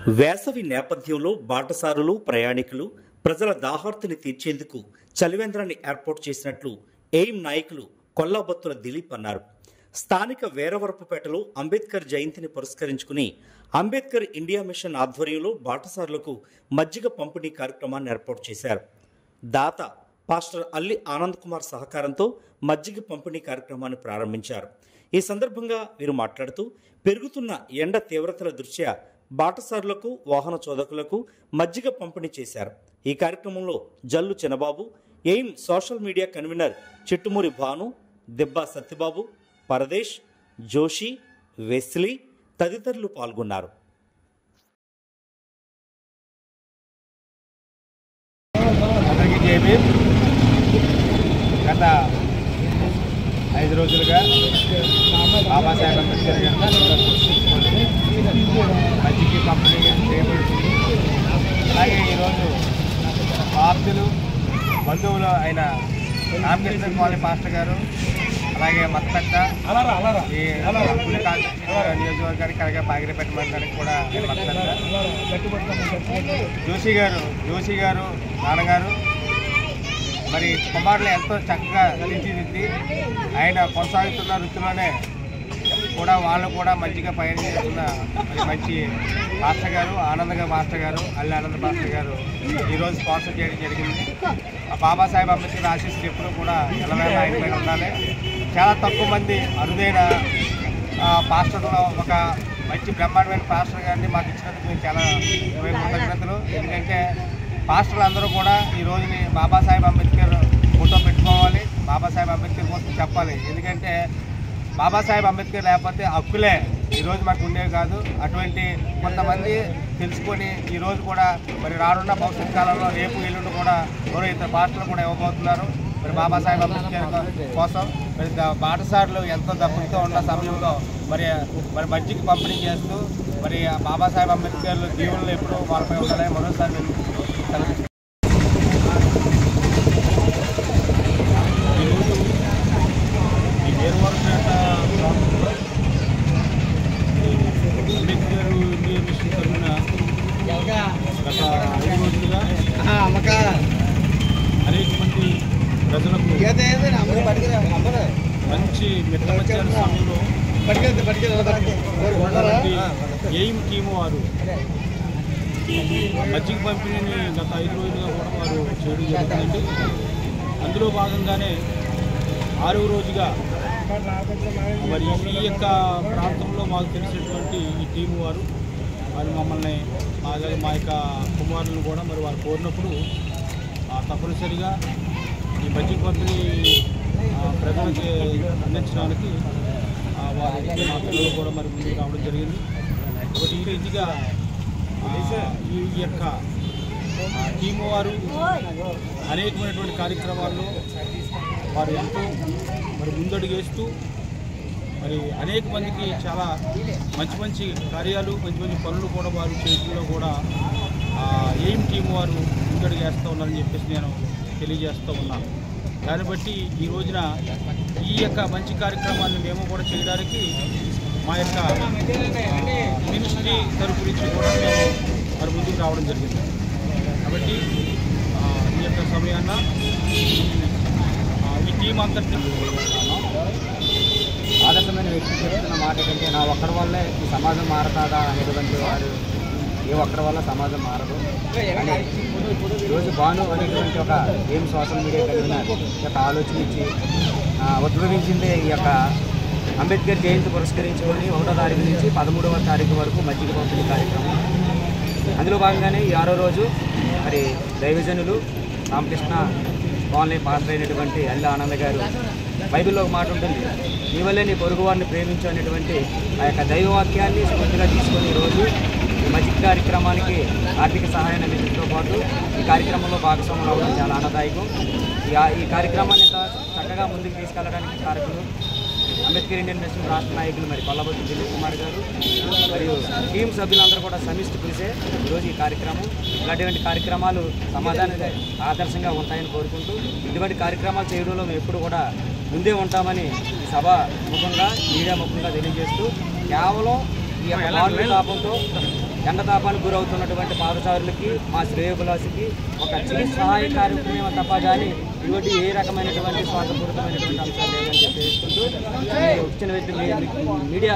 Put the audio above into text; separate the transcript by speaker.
Speaker 1: వేసవి నేపథ్యంలో బాటసారులు ప్రయాణికులు ప్రజల దాహార్తిని తీర్చేందుకు చలివేంద్రాన్ని ఏర్పాటు చేసినట్లు ఎయిమ్ నాయకులు కొల్లాబత్తుల దిలీప్ అన్నారు. స్థానిక వీరవరపుపేటలో అంబేద్కర్ జయంతిని పురస్కరించుకుని అంబేద్కర్ ఇండియా మిషన్ ఆధ్వర్యంలో బాటసారులకు మజ్జిగ పంపిణీ కార్యక్రమాన్ని ఏర్పాటు చేశారు. దాత పాస్టర్ అల్లి ఆనంద్ కుమార్ సహకారంతో మజ్జిగ పంపిణీ కార్యక్రమాన్ని ప్రారంభించారు. ఈ సందర్భంగా వీరు మాట్లాడుతూ పెరుగుతున్న ఎండ తీవ్రతల దృష్ట్యా బాటసారులకు వాహన చోదకులకు మజ్జిగ పంపిణీ చేశారు. ఈ కార్యక్రమంలో Jallu Chinnababu, AIM social media convener Chittumuri Bhanu, Debba Satyababu, Paradesh, Joshi, Wesley తదితరులు పాల్గొన్నారు.
Speaker 2: గత 5 రోజులుగా బాబాసాహెబ్ అంబేద్కర్ గారు మజ్జిగ పంపిణీ చేయబడుతుంది. అలాగే ఈరోజు ఆప్తులు బంధువులు అయిన రామకృష్ణ కాలనీ పాస్టర్ గారు, అలాగే మత్తక్క ఈ నియోజకవర్గానికి అలాగే పాగిరిపేట మండలానికి కూడా మత్తక్క, జోషి గారు నాన్నగారు మరి కుమారులు ఎంతో చక్కగా తీర్చిదిద్ది ఆయన కొనసాగుతున్న వృత్తిలోనే కూడా వాళ్ళు కూడా మంచిగా పయనం చేస్తున్న మంచి మాస్టర్ గారు, మాస్టర్ గారు, అల్లి ఆనంద్ మాస్టర్ గారు ఈరోజు స్పాన్సర్ చేయడం జరిగింది. బాబాసాహెబ్ అంబేద్కర్ ఆశీస్సులు ఎప్పుడూ కూడా ఎల్లవేళ ఆయన పైన ఉండాలి. చాలా తక్కువ మంది అరుదైన పాస్టర్లో ఒక మంచి బ్రహ్మాండమైన పాస్టర్ గారిని మాకు ఇచ్చినందుకు మేము చాలా కృతజ్ఞతలు. ఎందుకంటే పాస్టర్లు అందరూ కూడా ఈ రోజుని బాబాసాహెబ్ అంబేద్కర్ ఫోటో పెట్టుకోవాలి, బాబాసాహెబ్ అంబేద్కర్ కోసం చెప్పాలి. ఎందుకంటే బాబాసాహెబ్ అంబేద్కర్ లేకపోతే హక్కులే ఈరోజు మాకు ఉండేవి కాదు. అటువంటి కొంతమంది తెలుసుకొని ఈరోజు కూడా మరి రానున్న భవిష్యత్ కాలంలో రేపు ఎల్లుండి కూడా మరో ఇతర పాస్టర్లు కూడా ఇవ్వబోతున్నారు. మరి బాబాసాహెబ్ అంబేద్కర్ కోసం మరి బాటసారులు ఎంతో దప్పులతో ఉన్న సమయంలో మరి మజ్జిగ పంపిణీ చేస్తూ మరి బాబాసాహెబ్ అంబేద్కర్ దీవుల్లో ఎప్పుడూ వాళ్ళపై ఉండాలని మరోసారి ఈరోజు ఈ వీరవరపేట ప్రాంతంలో అంబేద్కర్ ఇండియా మిషన్ తరఫున గత 5 రోజులుగా అనేక మంది ప్రజలకు మంచి మిట్ట మధ్యాహ్న సమయంలో ఎయిమ్ టీము వారు మజ్జిగ పంపిణీని గత 5 రోజులుగా కూడా వారు చేయడం జరుగుతుంది. అందులో భాగంగానే 6వ రోజుగా మరి ఈ యొక్క ప్రాంతంలో మాకు తెలిసినటువంటి ఈ టీము వారు మమ్మల్ని మా యొక్క కుమారులను కూడా మరి వారు కోరినప్పుడు తప్పనిసరిగా ఈ మజ్జిగ పంపిణీ ప్రజలకి అందించడానికి వారి మా పిల్లలు కూడా మరి ముందుకు రావడం జరిగింది. కాబట్టి ఈ రీతిగా ఈ యొక్క టీము వారు అనేకమైనటువంటి కార్యక్రమాల్లో వారు ఎంతో మరి ముందడుగేస్తూ మరి అనేక మందికి చాలా మంచి కార్యాలు, మంచి పనులు కూడా వారు చేయడంలో కూడా ఎయిమ్ టీము వారు ముందడుగేస్తూ ఉన్నారని చెప్పేసి నేను తెలియజేస్తూ ఉన్నాను. దాన్ని బట్టి ఈ రోజున ఈ యొక్క మంచి కార్యక్రమాన్ని మేము కూడా చేయడానికి మా యొక్క మినిస్ట్రీ తరపు నుంచి కూడా మేము మరి ముందుకు రావడం జరిగింది. కాబట్టి ఈ యొక్క సమయాన్న ఈ టీం అంతటి
Speaker 3: ఆదర్శమైన వ్యక్తి చెప్తున్న మాట కంటే నా ఒక్కడి వల్లే ఈ సమాజం మారతాదా అనేటువంటి వారు ఏ ఒక్కడి వల్ల సమాజం మారదు. ఈరోజు భాను అనేటువంటి ఒక ఎయిమ్ సోషల్ మీడియా కలిగిన యొక్క ఆలోచన ఇచ్చి ఉద్భవించింది ఈ యొక్క అంబేద్కర్ జయంతి పురస్కరించుకొని 1వ తారీఖు నుంచి 13వ తారీఖు వరకు మజ్జిగ పంపిణీ కార్యక్రమం. అందులో భాగంగానే ఈ 6వ రోజు మరి దైవజనులు రామకృష్ణ కాలనీ పాత్ర అయినటువంటి అల్లి ఆనంద్ గారు బైబిల్లో ఒక మాట ఉంటుంది, నీ వల్లే నీ పొరుగు వారిని ప్రేమించు అనేటువంటి ఆ యొక్క దైవవాక్యాన్ని స్ఫూర్తిగా తీసుకొని ఈరోజు ఈ మజ్జిగ కార్యక్రమానికి ఆర్థిక సహాయాన్ని అందించడంతో పాటు ఈ కార్యక్రమంలో భాగస్వాములు అవ్వడం చాలా ఆనందదాయకం. ఈ కార్యక్రమాన్ని చక్కగా ముందుకు తీసుకెళ్లడానికి కారకులు అంబేద్కర్ ఇండియన్ మిషన్ రాష్ట్ర నాయకులు మరి కొల్లాబత్తుల దిలీప్ కుమార్ గారు మరియు టీం సభ్యులందరూ కూడా సమిష్టి కృషే ఈరోజు ఈ కార్యక్రమం. ఇలాంటి కార్యక్రమాలు సమాజానికి ఆదర్శంగా ఉంటాయని కోరుకుంటూ ఇటువంటి కార్యక్రమాలు చేయడంలో మేము ఎప్పుడు కూడా ముందే ఉంటామని ఈ సభ ముఖంగా మీడియా ముఖంగా తెలియజేస్తూ కేవలం ఈ యొక్క లాభంతో ఎండతాపానికి గురవుతున్నటువంటి పాదచారులకి మా శ్రేయోభిలాషికి ఒక చిన్న సహాయ కార్యక్రమం తప్ప కానీ ఇటువంటి ఏ రకమైనటువంటి స్వార్థపూరితమైనటువంటి అంశాలు లేదని చెప్పేసుకుంటూ ఇచ్చిన వ్యక్తి మీడియా